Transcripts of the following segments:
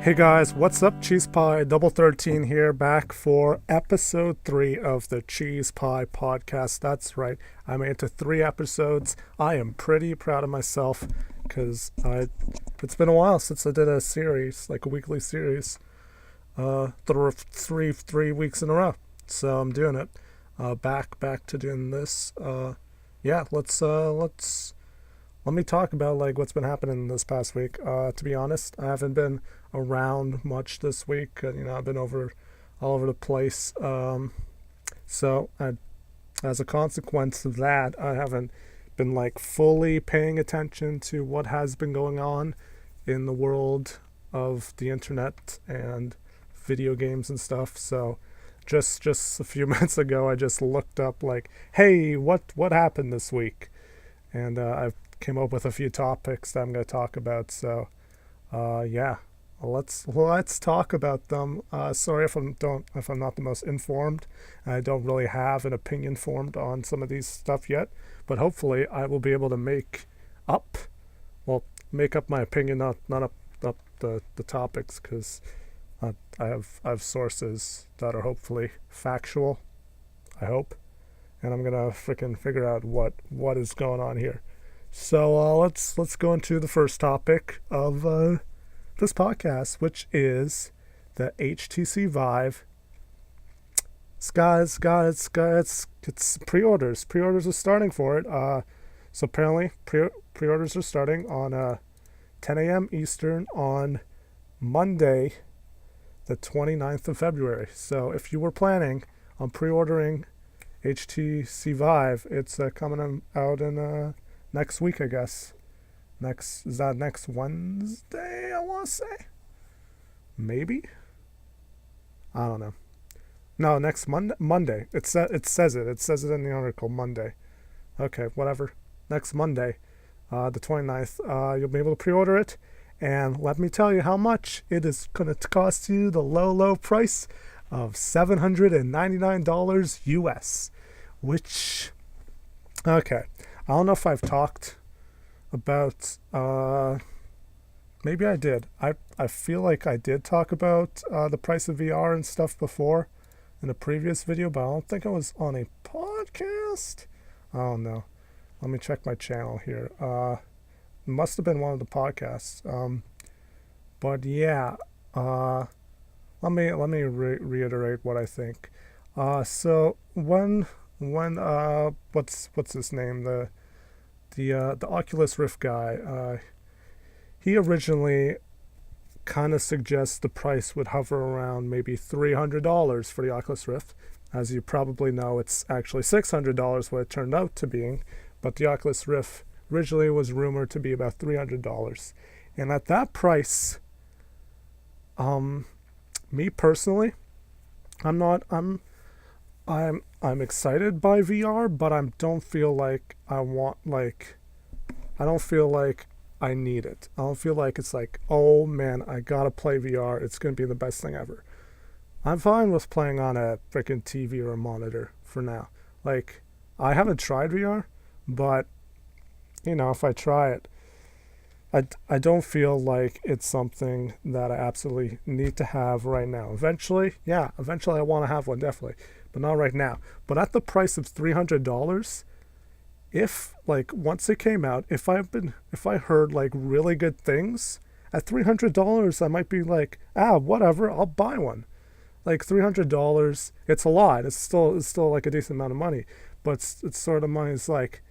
Hey guys, what's up? Cheese Pie Double 13 here, back for episode 3 of the Cheese Pie podcast. That's right, I made it to 3 episodes. I am pretty proud of myself because it's been a while since I did a series, like a weekly series, three weeks in a row. So I'm doing it. Back to doing this. Let me talk about like what's been happening this past week. To be honest, I haven't been around much this week. I've been all over the place. As a consequence of that, I haven't been like fully paying attention to what has been going on in the world of the internet and video games and stuff. So just a few minutes ago, I just looked up like, hey, what happened this week? And I've came up with a few topics that I'm going to talk about. So, let's talk about them. Sorry if I'm not the most informed. I don't really have an opinion formed on some of these stuff yet, but hopefully I will be able to make up my opinion, not up the topics, because I have sources that are hopefully factual. I hope, and I'm gonna freaking figure out what is going on here. So let's go into the first topic of this podcast, which is the HTC Vive. Guys, it's pre-orders. Pre-orders are starting for it. So apparently pre-orders are starting on 10 a.m. Eastern on Monday, the 29th of February. So if you were planning on pre-ordering HTC Vive, it's coming out in next week, I guess. Is that next Wednesday, I want to say? Maybe? I don't know. No, next Monday. It says it in the article, Monday. Okay, whatever. Next Monday, the 29th, you'll be able to pre-order it. And let me tell you how much it is going to cost you, the low price of $799 US. Which, okay, I don't know if I've talked about, maybe I did. I feel like I did talk about the price of VR and stuff before in a previous video, but I don't think I was on a podcast. I don't know. Let me check my channel here. It must have been one of the podcasts. But yeah, let me reiterate what I think. So when what's his name, the Oculus Rift guy, he originally kind of suggests the price would hover around maybe $300 for the Oculus Rift. As you probably know, it's actually $600 what it turned out to being, but the Oculus Rift originally was rumored to be about $300. And at that price, me personally, I'm excited by VR, but I don't feel like I don't feel like I need it. I don't feel like it's like, oh man, I gotta play VR. It's gonna be the best thing ever. I'm fine with playing on a freaking TV or a monitor for now. Like, I haven't tried VR, but if I try it, I don't feel like it's something that I absolutely need to have right now. Eventually I want to have one, definitely, but not right now. But at the price of $300, if like once it came out, if I heard like really good things at $300, I might be like, whatever, I'll buy one. Like $300, it's a lot. It's still like a decent amount of money, but it's sort of money. It's like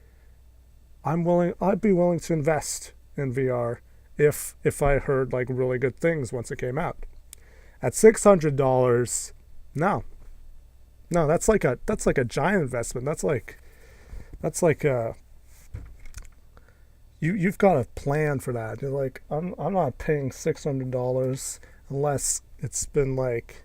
I'd be willing to invest in VR if I heard like really good things once it came out. At $600, no, that's like a giant investment. That's like you've got to plan for that. You're like, I'm not paying $600 unless it's been like,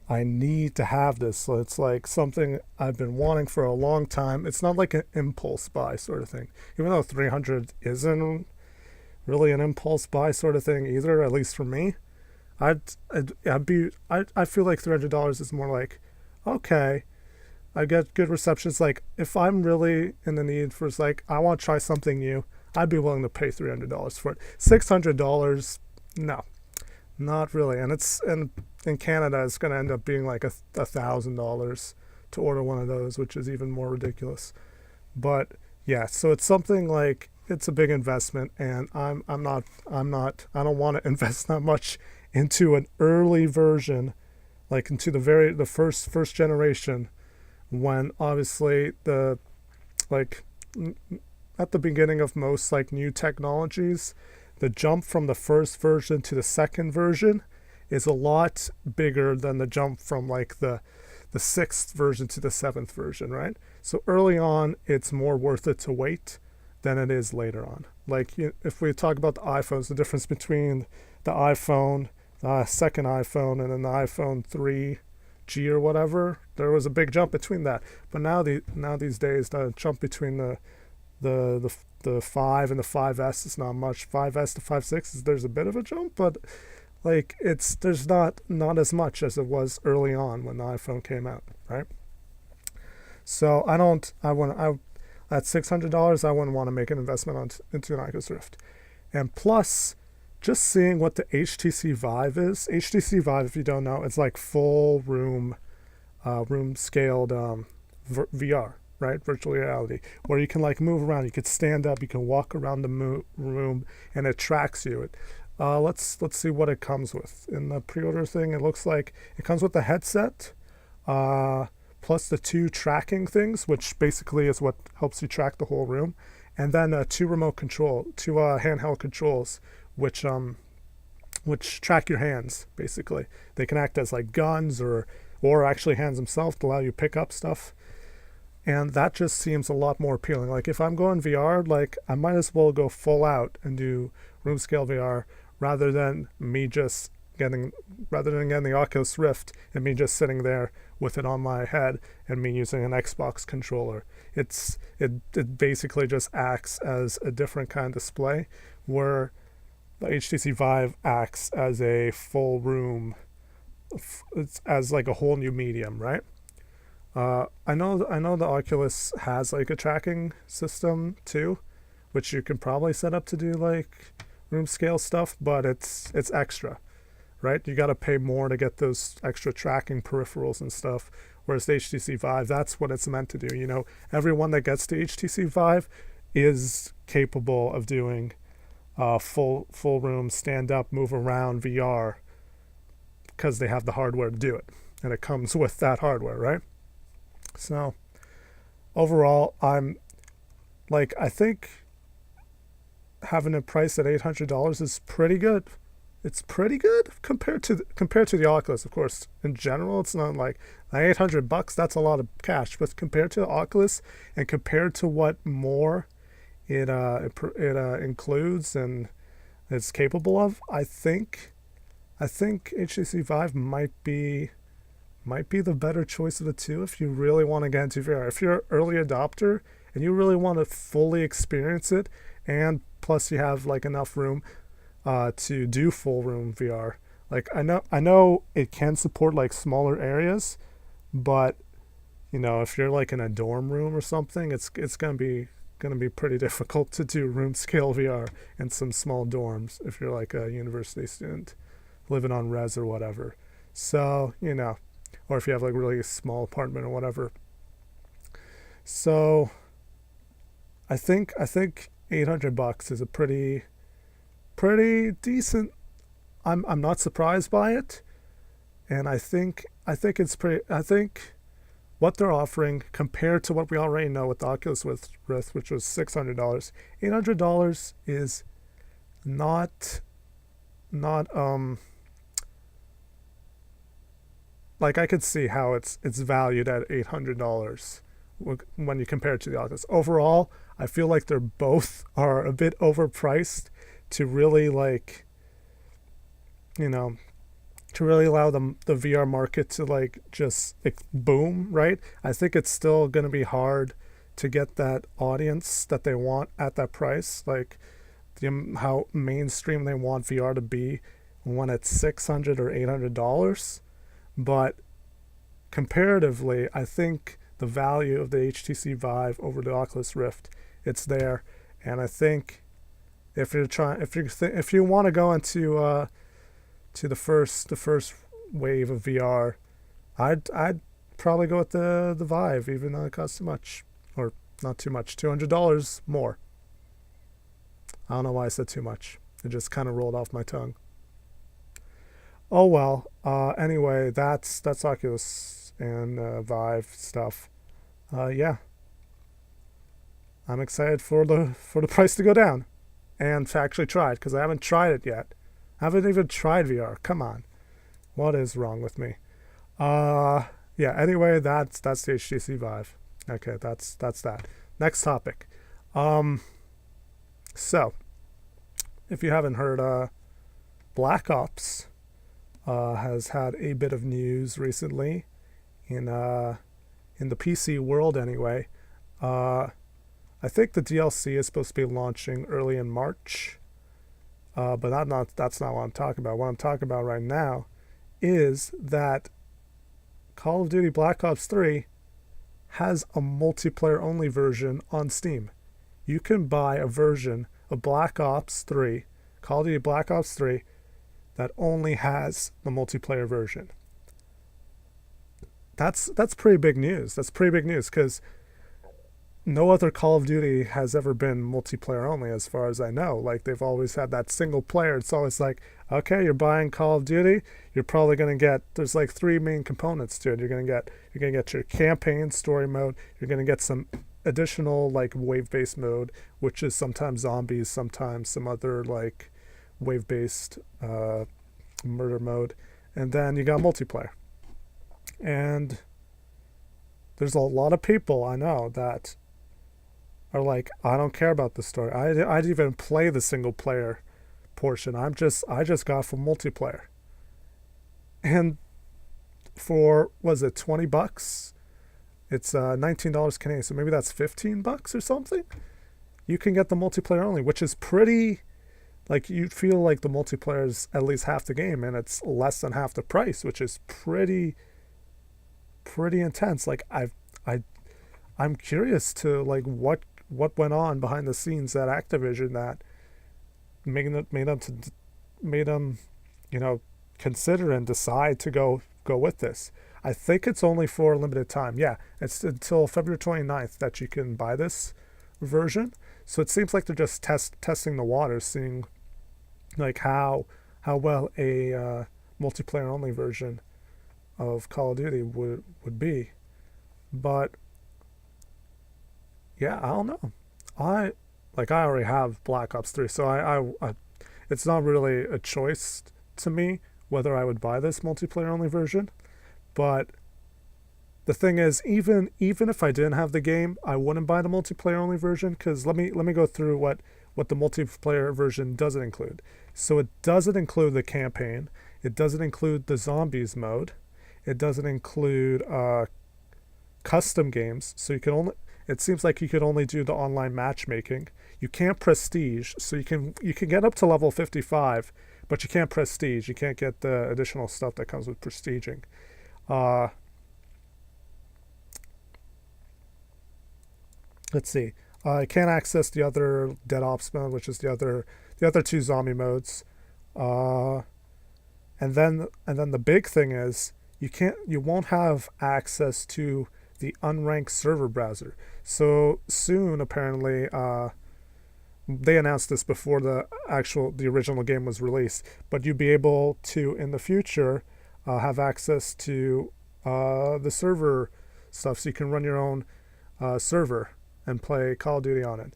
I need to have this. So it's like something I've been wanting for a long time. It's not like an impulse buy sort of thing. Even though $300 isn't really an impulse buy sort of thing either, at least for me. I feel like $300 is more like, okay, I get good receptions. Like, if I'm really in the need for, like, I want to try something new, I'd be willing to pay $300 for it. $600, no. Not really, and it's in Canada, it's going to end up being like $1,000 to order one of those, which is even more ridiculous. But yeah, so it's something like it's a big investment, and I don't want to invest that much into an early version, like into the first generation, when obviously like at the beginning of most like new technologies, the jump from the first version to the second version is a lot bigger than the jump from like the sixth version to the seventh version, right? So early on, it's more worth it to wait than it is later on. Like if we talk about the iPhones, the difference between the iPhone, the second iPhone, and then the iPhone 3G or whatever, there was a big jump between that. But now these days, the jump between the 5 and the 5S is not much. 5S to 5.6 there's a bit of a jump, but like there's not as much as it was early on when the iPhone came out, right? So at $600 I wouldn't want to make an investment into an Oculus Rift. And plus, just seeing what the HTC Vive is. HTC Vive, if you don't know, it's like full room scaled VR, right? Virtual reality, where you can like move around. You could stand up. You can walk around the room, and it tracks you. Let's see what it comes with. In the pre-order thing, it looks like it comes with the headset, plus the 2 tracking things, which basically is what helps you track the whole room, and then 2 handheld controls, which track your hands. Basically, they can act as like guns or actually hands themselves to allow you to pick up stuff. And that just seems a lot more appealing. Like if I'm going VR, like I might as well go full out and do room scale VR rather than getting the Oculus Rift and me just sitting there with it on my head and me using an Xbox controller. It basically just acts as a different kind of display, where the HTC Vive acts as a full room, as like a whole new medium, right? I know the Oculus has like a tracking system too, which you can probably set up to do like room scale stuff, but it's extra, right? You got to pay more to get those extra tracking peripherals and stuff. Whereas the HTC Vive, that's what it's meant to do. You know, everyone that gets the HTC Vive is capable of doing full room, stand up, move around VR, because they have the hardware to do it, and it comes with that hardware, right? So overall, I think having it priced at $800 is pretty good. It's pretty good compared to the Oculus. Of course, in general, it's not like $800. That's a lot of cash, but compared to the Oculus and compared to what more it includes and it's capable of, I think HTC Vive might be the better choice of the two if you really want to get into VR. If you're an early adopter and you really want to fully experience it, and plus you have like enough room to do full room VR. Like I know it can support like smaller areas, but you know, if you're like in a dorm room or something, it's gonna be pretty difficult to do room scale VR in some small dorms if you're like a university student living on res or whatever. So, you know, or if you have like really a small apartment or whatever. So I think $800 is a pretty decent. I'm not surprised by it, and I think what they're offering compared to what we already know with the Oculus Rift, which was $600, $800 is not like I could see how it's valued at $800 when you compare it to the Oculus. Overall, I feel like they're both are a bit overpriced to really like, you know, to really allow the VR market to like just boom, right? I think it's still going to be hard to get that audience that they want at that price, like how mainstream they want VR to be when it's $600 or $800. But comparatively, I think the value of the HTC Vive over the Oculus Rift, it's there. And I think if you want to go into to the first wave of VR, I'd probably go with the Vive, even though it costs too much, or not too much, $200 more. I don't know why I said too much. It just kind of rolled off my tongue. Oh well. Anyway, that's Oculus and Vive stuff. Yeah, I'm excited for the price to go down, and to actually try it because I haven't tried it yet. I haven't even tried VR. Come on, what is wrong with me? Yeah. Anyway, that's the HTC Vive. Okay, that's that. Next topic. So if you haven't heard, Black Ops has had a bit of news recently in the PC world anyway. I think the DLC is supposed to be launching early in March, but that's not what I'm talking about. What I'm talking about right now is that Call of Duty Black Ops 3 has a multiplayer only version on Steam. You can buy a version of Black Ops 3, Call of Duty Black Ops 3, that only has the multiplayer version. That's pretty big news. That's pretty big news because no other Call of Duty has ever been multiplayer only, as far as I know. Like, they've always had that single player. It's always like, okay, you're buying Call of Duty, you're probably gonna get, there's like three main components to it. You're gonna get your campaign story mode. You're gonna get some additional like wave-based mode, which is sometimes zombies, sometimes some other like wave-based murder mode, and then you got multiplayer. And there's a lot of people I know that are like, I don't care about the story. I'd even play the single player portion. I just got for multiplayer. And for, was it $20? It's $19 Canadian, so maybe that's $15 or something. You can get the multiplayer only, which is pretty, like, you feel like the multiplayer is at least half the game, and it's less than half the price, which is pretty intense. Like, I'm curious to like what went on behind the scenes at Activision that made them consider and decide to go with this. I think it's only for a limited time. Yeah, it's until February 29th that you can buy this version. So it seems like they're just testing the waters, seeing like how well a multiplayer only version of Call of Duty would be. But yeah, I don't know. I already have Black Ops 3, so I it's not really a choice to me whether I would buy this multiplayer only version. But the thing is, even if I didn't have the game, I wouldn't buy the multiplayer only version, because let me go through what the multiplayer version doesn't include. So it doesn't include the campaign. It doesn't include the zombies mode. It doesn't include custom games. So it seems like you could only do the online matchmaking. You can't prestige, so you can get up to level 55, but you can't prestige. You can't get the additional stuff that comes with prestiging. Let's see. I can't access the other Dead Ops mode, which is the other two zombie modes. And then the big thing is you won't have access to the unranked server browser. So soon, apparently, they announced this before the original game was released, but you'd be able to in the future have access to the server stuff, so you can run your own server and play Call of Duty on it.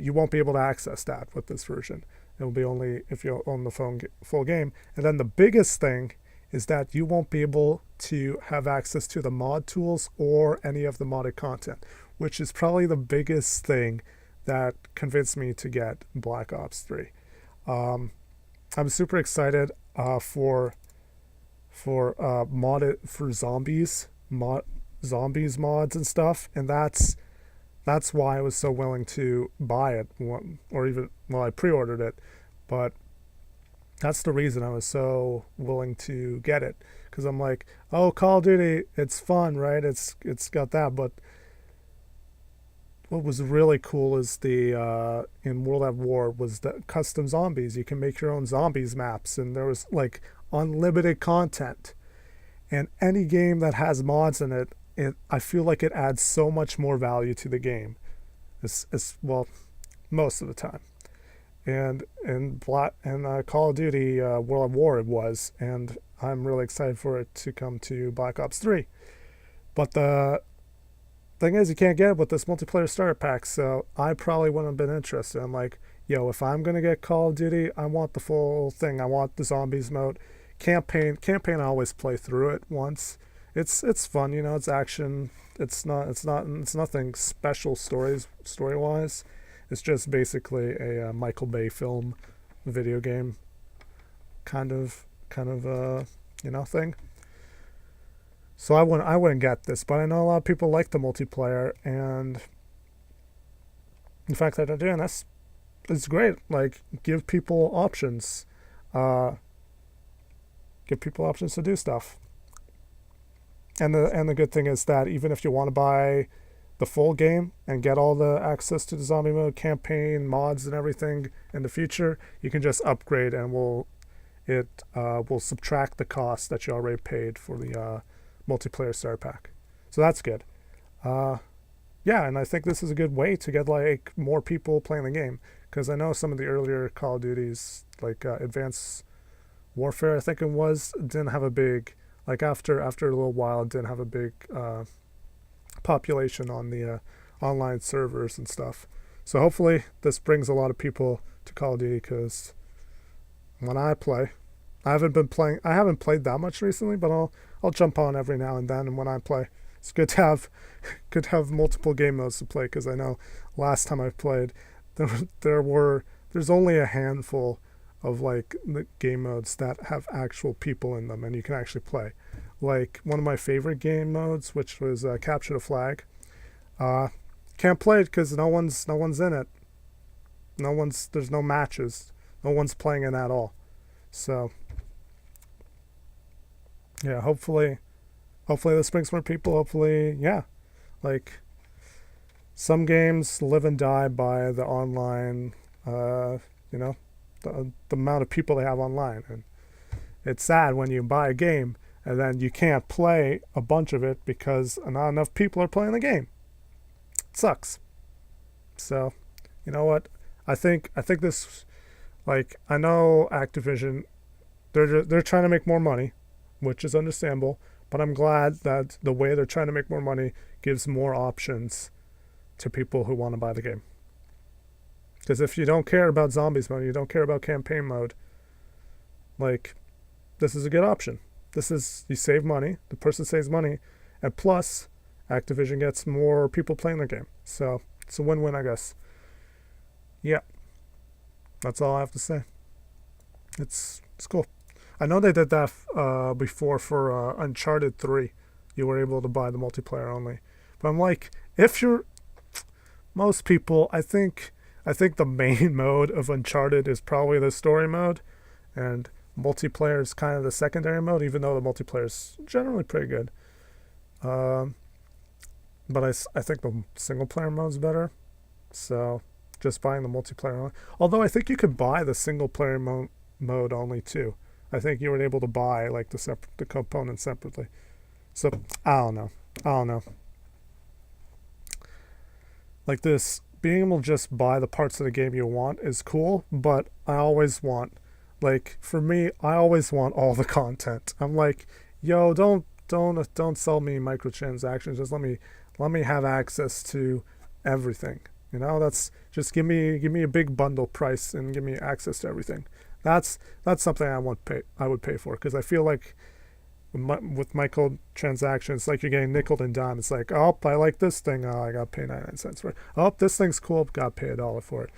You won't be able to access that with this version. It will be only if you own the full game. And then the biggest thing is that you won't be able to have access to the mod tools or any of the modded content, which is probably the biggest thing that convinced me to get Black Ops 3. I'm super excited for zombies mods and stuff, and that's why I was so willing to buy it, or even, well, I pre-ordered it, but that's the reason I was so willing to get it, because I'm like, oh, Call of Duty, it's fun, right? It's got that, but what was really cool is the in World at War was the custom zombies. You can make your own zombies maps, and there was like unlimited content. And any game that has mods in it, I feel like it adds so much more value to the game. It's well, most of the time. And Call of Duty World at War it was, and I'm really excited for it to come to Black Ops 3. But the thing is, you can't get it with this multiplayer starter pack, so I probably wouldn't have been interested. I'm like, yo, if I'm gonna get Call of Duty, I want the full thing. I want the zombies mode. Campaign, I always play through it once. It's fun, you know. It's action. It's nothing special story wise. It's just basically a Michael Bay film, video game, kind of thing. So I wouldn't get this, but I know a lot of people like the multiplayer, and the fact that they're doing this is great. Like, give people options. Give people options to do stuff. And the good thing is that even if you want to buy the full game and get all the access to the zombie mode, campaign, mods, and everything in the future, you can just upgrade, and will subtract the cost that you already paid for the multiplayer starter pack. So that's good. Yeah, and I think this is a good way to get like more people playing the game, because I know some of the earlier Call of Duties, like Advanced Warfare, I think it was, didn't have a big, like after a little while, it didn't have a big population on the online servers and stuff. So hopefully this brings a lot of people to Call of Duty, because when I play, I haven't played that much recently, but I'll jump on every now and then. And when I play, it's good to have multiple game modes to play, because I know last time I played, there's only a handful of like the game modes that have actual people in them and you can actually play. Like one of my favorite game modes, which was Capture the Flag, can't play it because no one's in it. There's no matches. No one's playing it at all. So yeah, hopefully this brings more people. Hopefully, yeah, like some games live and die by the online, the amount of people they have online. And it's sad when you buy a game and then you can't play a bunch of it because not enough people are playing the game. It sucks. So, you know what? I think this, like, I know Activision, they're trying to make more money, which is understandable, but I'm glad that the way they're trying to make more money gives more options to people who want to buy the game. Because if you don't care about zombies mode, you don't care about campaign mode, like, this is a good option. You save money, the person saves money, and plus, Activision gets more people playing the game. So, it's a win-win, I guess. Yeah. That's all I have to say. It's cool. I know they did that before for Uncharted 3. You were able to buy the multiplayer only. But I'm like, most people, I think the main mode of Uncharted is probably the story mode, and multiplayer is kind of the secondary mode, even though the multiplayer is generally pretty good. But I think the single player mode's better. So just buying the multiplayer only. Although I think you could buy the single player mode only too. I think you were able to buy like the components separately. So I don't know. Like this, being able to just buy the parts of the game you want is cool, but I always want, like, for me, I always want all the content. I'm like, yo, don't sell me microtransactions. Just let me have access to everything. You know, that's just give me a big bundle price and give me access to everything. That's something I would pay for, because I feel like with microtransactions, like you're getting nickel and dime. It's like, oh, I like this thing, oh, I gotta pay 99 cents for it. Oh, this thing's cool, gotta pay $1 for it.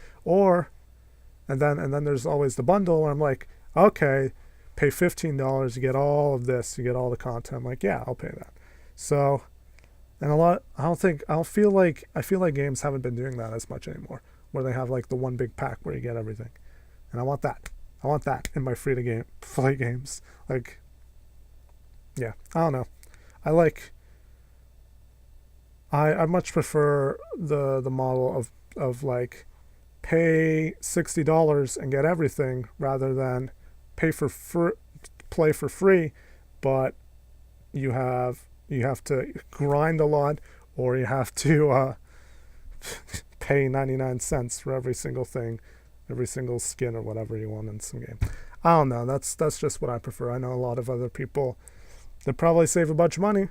And then there's always the bundle where I'm like, okay, pay $15, you get all of this, you get all the content. I'm like, yeah, I'll pay that. So, and I feel like games haven't been doing that as much anymore, where they have like the one big pack where you get everything. And I want that in my free to play games. Like, yeah, I don't know. I like I much prefer the model of like pay $60 and get everything rather than pay for play for free, but you have to grind a lot, or you have to pay 99 cents for every single thing, every single skin or whatever you want in some game. I don't know. That's just what I prefer. I know a lot of other people that probably save a bunch of money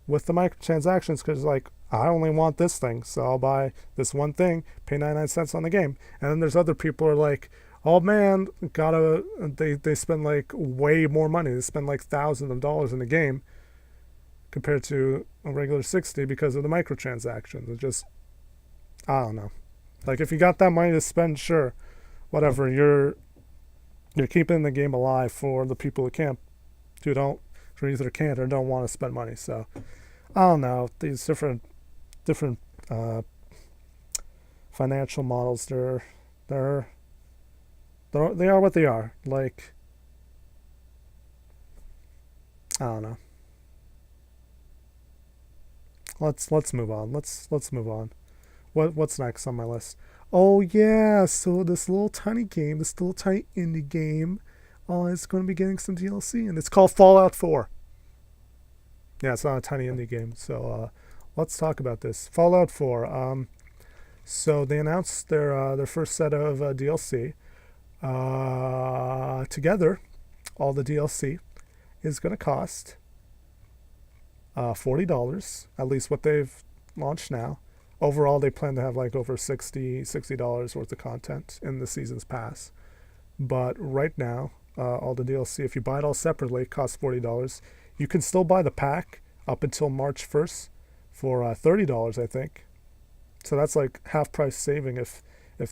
with the microtransactions because like I only want this thing, so I'll buy this one thing, pay 99 cents on the game. And then there's other people who are like, oh man, they spend like way more money. They spend like thousands of dollars in the game compared to a regular 60 because of the microtransactions. It just, I don't know. Like if you got that money to spend, sure, whatever. You're keeping the game alive for the people who either can't or don't want to spend money. So I don't know. These different financial models, they're they are what they are. Like I don't know. Let's move on. Let's move on. What's next on my list? Oh yeah, so this little tiny game, this little tiny indie game, is going to be getting some DLC, and it's called Fallout 4. Yeah, it's not a tiny indie game. So let's talk about this Fallout 4. So they announced their first set of DLC. Together, all the DLC is going to cost $40, at least what they've launched now. Overall, they plan to have like over $60 worth of content in the season's pass. But right now, all the DLC, if you buy it all separately, it costs $40. You can still buy the pack up until March 1st for $30, I think. So that's like half price saving if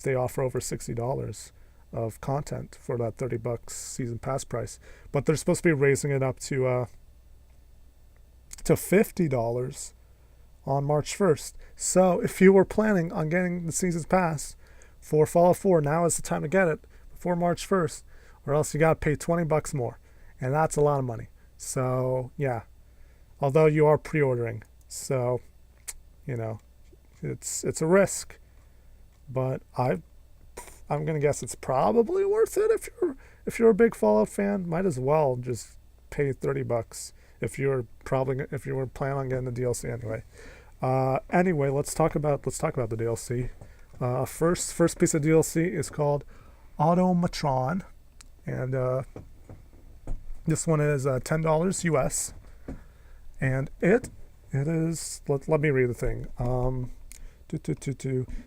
they offer over $60 of content for that $30 season pass price. But they're supposed to be raising it up to $50 on March 1st. So if you were planning on getting the season's pass for Fallout 4, now is the time to get it before March 1st, or else you got to pay $20 more. And that's a lot of money. So, yeah. Although you are pre-ordering. So, you know, it's a risk. But I'm going to guess it's probably worth it if you're a big Fallout fan. Might as well just pay $30 if you were planning on getting the DLC anyway. Anyway, let's talk about the DLC. First piece of DLC is called Automatron, and this one is $10 US, and it is. Let me read the thing.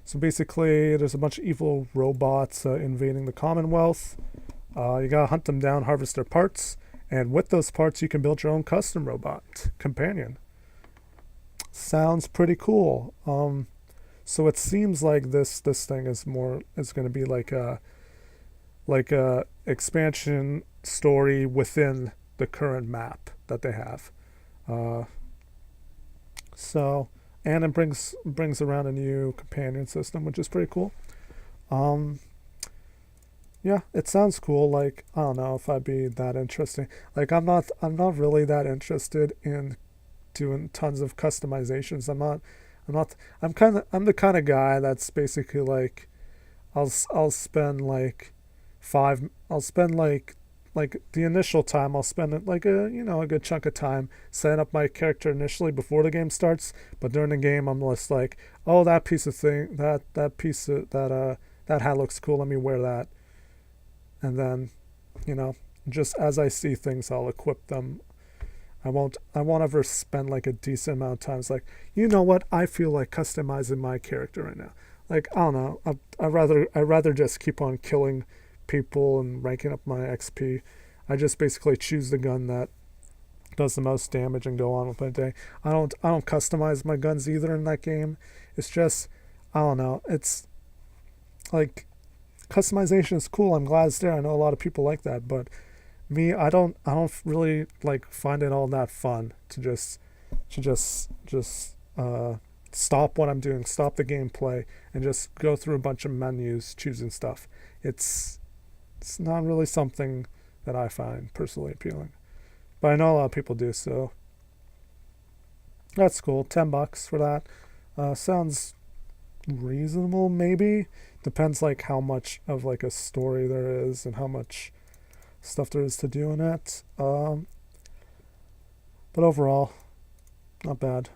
So basically, there's a bunch of evil robots invading the Commonwealth. You gotta hunt them down, harvest their parts, and with those parts, you can build your own custom robot companion. Sounds pretty cool. So it seems like this thing is going to be like a expansion story within the current map that they have. So and it brings around a new companion system, which is pretty cool. Yeah, it sounds cool. Like I don't know if I'd be that interesting. Like I'm not really that interested in doing tons of customizations. I'm the kind of guy that's basically like I'll spend like like the initial time I'll spend it like a good chunk of time setting up my character initially before the game starts, but during the game I'm just like, oh, that piece of thing, that piece of that hat looks cool, let me wear that. And then, just as I see things I'll equip them. I won't ever spend like a decent amount of time. It's like, you know what? I feel like customizing my character right now. Like, I don't know. I'd rather just keep on killing people and ranking up my XP. I just basically choose the gun that does the most damage and go on with my day. I don't customize my guns either in that game. It's just, I don't know. It's like customization is cool. I'm glad it's there. I know a lot of people like that, but me, I don't really like find it all that fun to just stop what I'm doing, stop the gameplay, and just go through a bunch of menus choosing stuff. It's not really something that I find personally appealing, but I know a lot of people do. So That's cool. $10 for that. Sounds reasonable, maybe. Depends like how much of like a story there is and how much stuff there is to do in it. But overall, not bad.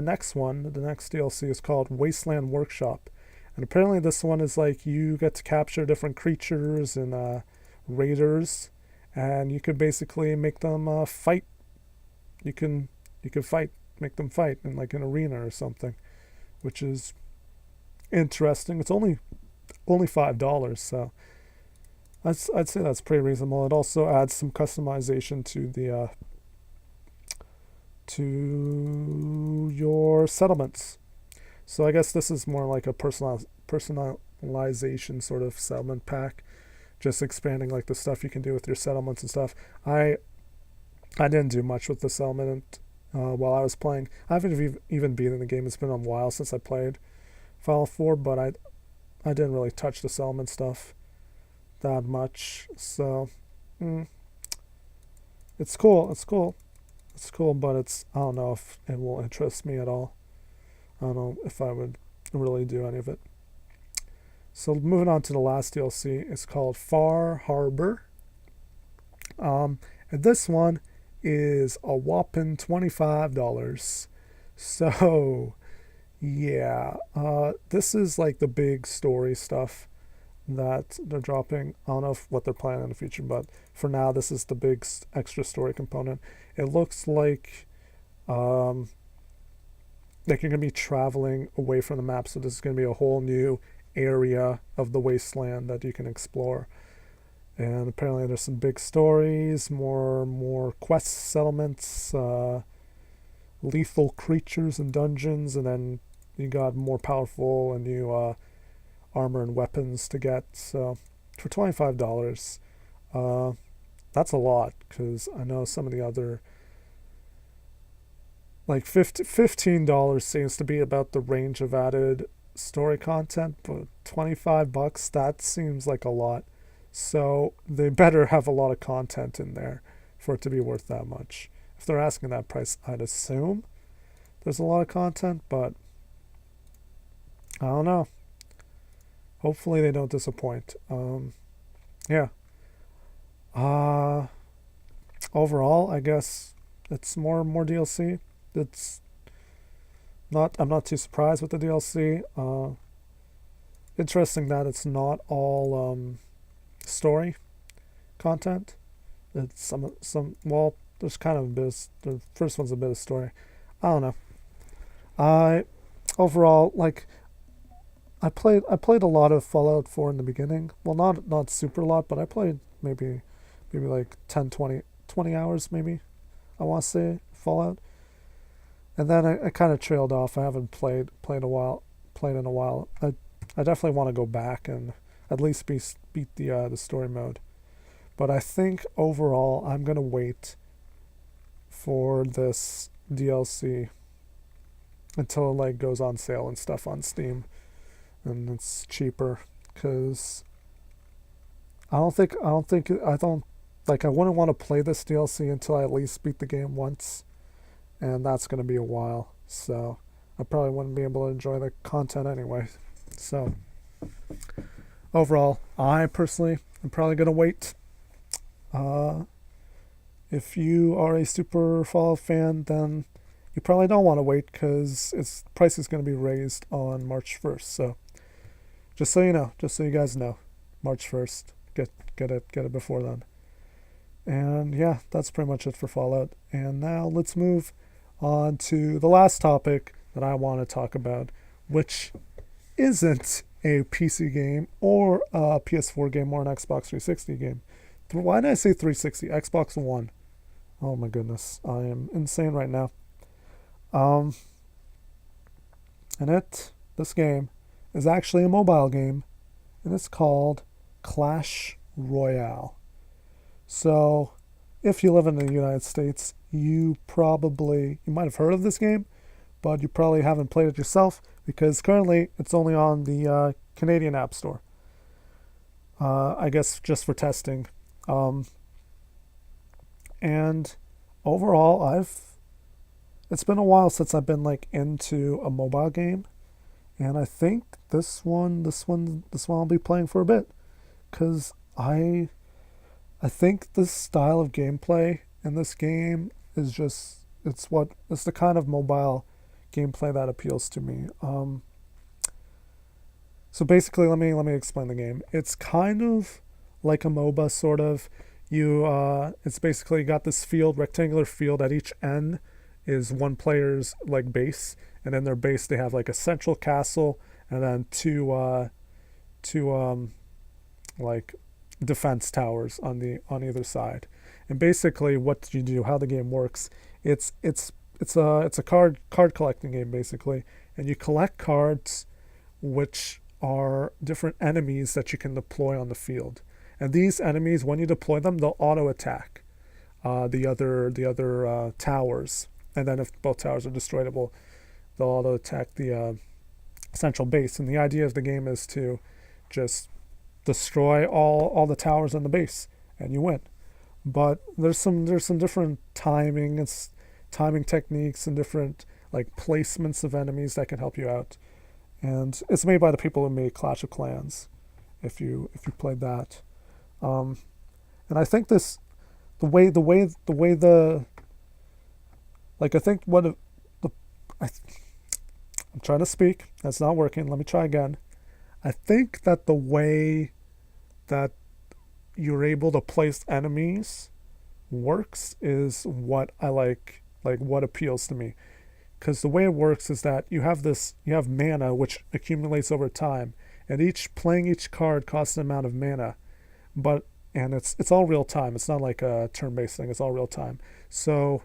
Next one, the next DLC is called Wasteland Workshop. And apparently this one is like you get to capture different creatures and raiders, and you could basically make them fight. You can fight, make them fight in like an arena or something, which is interesting. It's only $5, so I'd say that's pretty reasonable. It also adds some customization to your settlements. So I guess this is more like a personalization sort of settlement pack, just expanding like the stuff you can do with your settlements and stuff. I didn't do much with the settlement while I was playing. I haven't even been in the game. It's been a while since I played Fallout 4, but I didn't really touch the settlement stuff that much. So it's cool. It's cool. It's cool, but I don't know if it will interest me at all. I don't know if I would really do any of it. So moving on to the last DLC, it's called Far Harbor. And this one is a whopping $25. So yeah, this is like the big story stuff that they're dropping. I don't know what they're planning in the future, but for now, this is the big extra story component. It looks like you're going to be traveling away from the map, so this is going to be a whole new area of the wasteland that you can explore. And apparently there's some big stories, more quest settlements, lethal creatures and dungeons, and then you got more powerful and new armor and weapons to get. So for $25, that's a lot, because I know some of the other, like $15 seems to be about the range of added story content, but $25, that seems like a lot. So they better have a lot of content in there for it to be worth that much. If they're asking that price, I'd assume there's a lot of content, but I don't know. Hopefully they don't disappoint. Yeah. Overall, I guess it's more DLC. It's not. I'm not too surprised with the DLC. Interesting that it's not all story content. It's some. Well, there's kind of a bit. The first one's a bit of story. I don't know. I overall like. I played a lot of Fallout 4 in the beginning. Well, not super a lot, but I played maybe like 10, 20 hours maybe. I want to say Fallout, and then I kind of trailed off. I haven't played in a while. I definitely want to go back and at least beat the story mode. But I think overall I'm gonna wait for this DLC until it like goes on sale and stuff on Steam and it's cheaper, because I don't like I wouldn't want to play this DLC until I at least beat the game once, and that's gonna be a while. So I probably wouldn't be able to enjoy the content anyway. So overall, I personally am probably gonna wait. If you are a super Fallout fan, then you probably don't want to wait, because its price is going to be raised on March 1st. So just so you know, just so you guys know, March 1st, get it before then. And yeah, that's pretty much it for Fallout. And now let's move on to the last topic that I want to talk about, which isn't a PC game or a PS4 game or an Xbox 360 game. Why did I say 360? Xbox One. Oh my goodness, I am insane right now. And this game is actually a mobile game, and it's called Clash Royale. So, if you live in the United States, you might have heard of this game, but you probably haven't played it yourself, because currently it's only on the Canadian App Store. I guess just for testing. And overall, it's been a while since I've been like into a mobile game, and I think this one I'll be playing for a bit, cause I think this style of gameplay in this game is just it's the kind of mobile gameplay that appeals to me. So basically, let me explain the game. It's kind of like a MOBA, sort of. It's basically got this field, rectangular field. At each end is one player's like base, and in their base they have like a central castle, and then two like defense towers on either side. And basically, what you do, how the game works, it's a card collecting game basically, and you collect cards which are different enemies that you can deploy on the field. And these enemies, when you deploy them, they'll auto attack the other towers. And then if both towers are destroyable, they'll auto attack the central base. And the idea of the game is to just destroy all the towers on the base, and you win. But there's some different timing techniques and different like placements of enemies that can help you out. And it's made by the people who made Clash of Clans. If you played that, um, and I think this the like I think what the I, I'm trying to speak. That's not working. Let me try again. I think that the way that you're able to place enemies works is what I like what appeals to me. Because the way it works is that you have mana which accumulates over time, and playing each card costs an amount of mana, but and it's all real time. It's not like a turn-based thing. It's all real time. So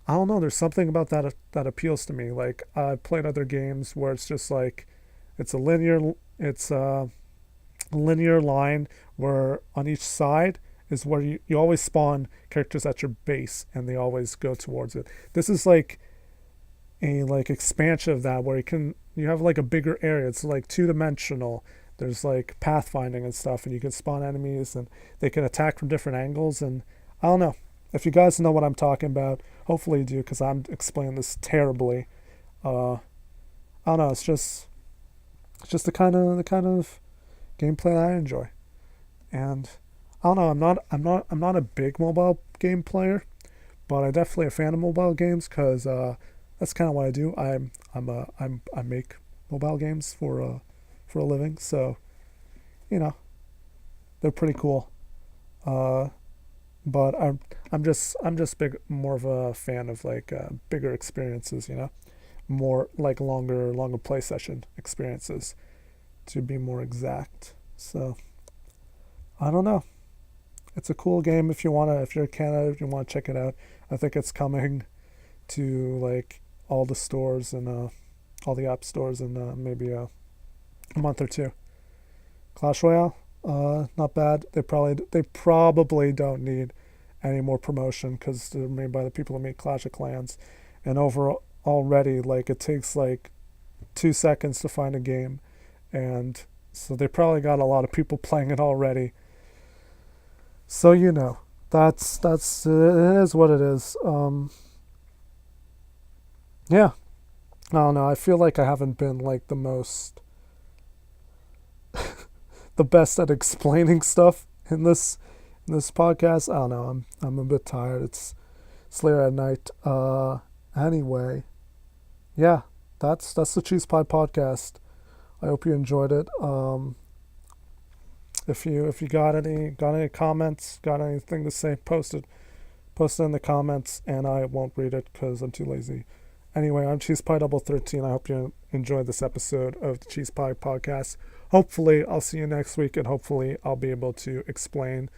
I don't know. There's something about that appeals to me. Like I've played other games where it's just like it's a linear line where on each side is where you always spawn characters at your base and they always go towards it. This is like a like expansion of that where you have like a bigger area. It's like two-dimensional. There's like pathfinding and stuff, and you can spawn enemies and they can attack from different angles. And I don't know if you guys know what I'm talking about. Hopefully you do, because I'm explaining this terribly. I don't know. It's just the kind of gameplay that I enjoy. And I don't know. I'm not a big mobile game player, but I'm definitely a fan of mobile games because that's kind of what I do. I make mobile games for a living, so you know they're pretty cool. Uh, but I'm just more of a fan of like bigger experiences. More like longer play session experiences, to be more exact. So I don't know. It's a cool game if you're a Canada, if you wanna check it out. I think it's coming to like all the stores and all the app stores in maybe a month or two. Clash Royale, not bad. They probably don't need any more promotion because they're made by the people who made Clash of Clans, and over already like it takes like 2 seconds to find a game, and so they probably got a lot of people playing it already. So that's it is what it is. Yeah, I don't know. I feel like I haven't been like the best at explaining stuff in this podcast. I don't know. I'm a bit tired. It's later at night. Anyway, yeah, that's the Cheese Pie podcast. I hope you enjoyed it. If you got any comments, got anything to say, post it in the comments, and I won't read it because I'm too lazy. Anyway, I'm Cheese Pie Double 13. I hope you enjoyed this episode of the Cheese Pie podcast. Hopefully, I'll see you next week, and hopefully, I'll be able to explain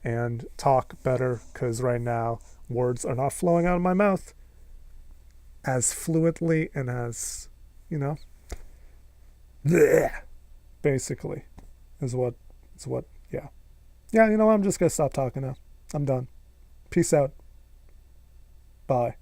and talk better because right now, words are not flowing out of my mouth as fluently and as, you know, bleh, basically, yeah. Yeah, I'm just going to stop talking now. I'm done. Peace out. Bye.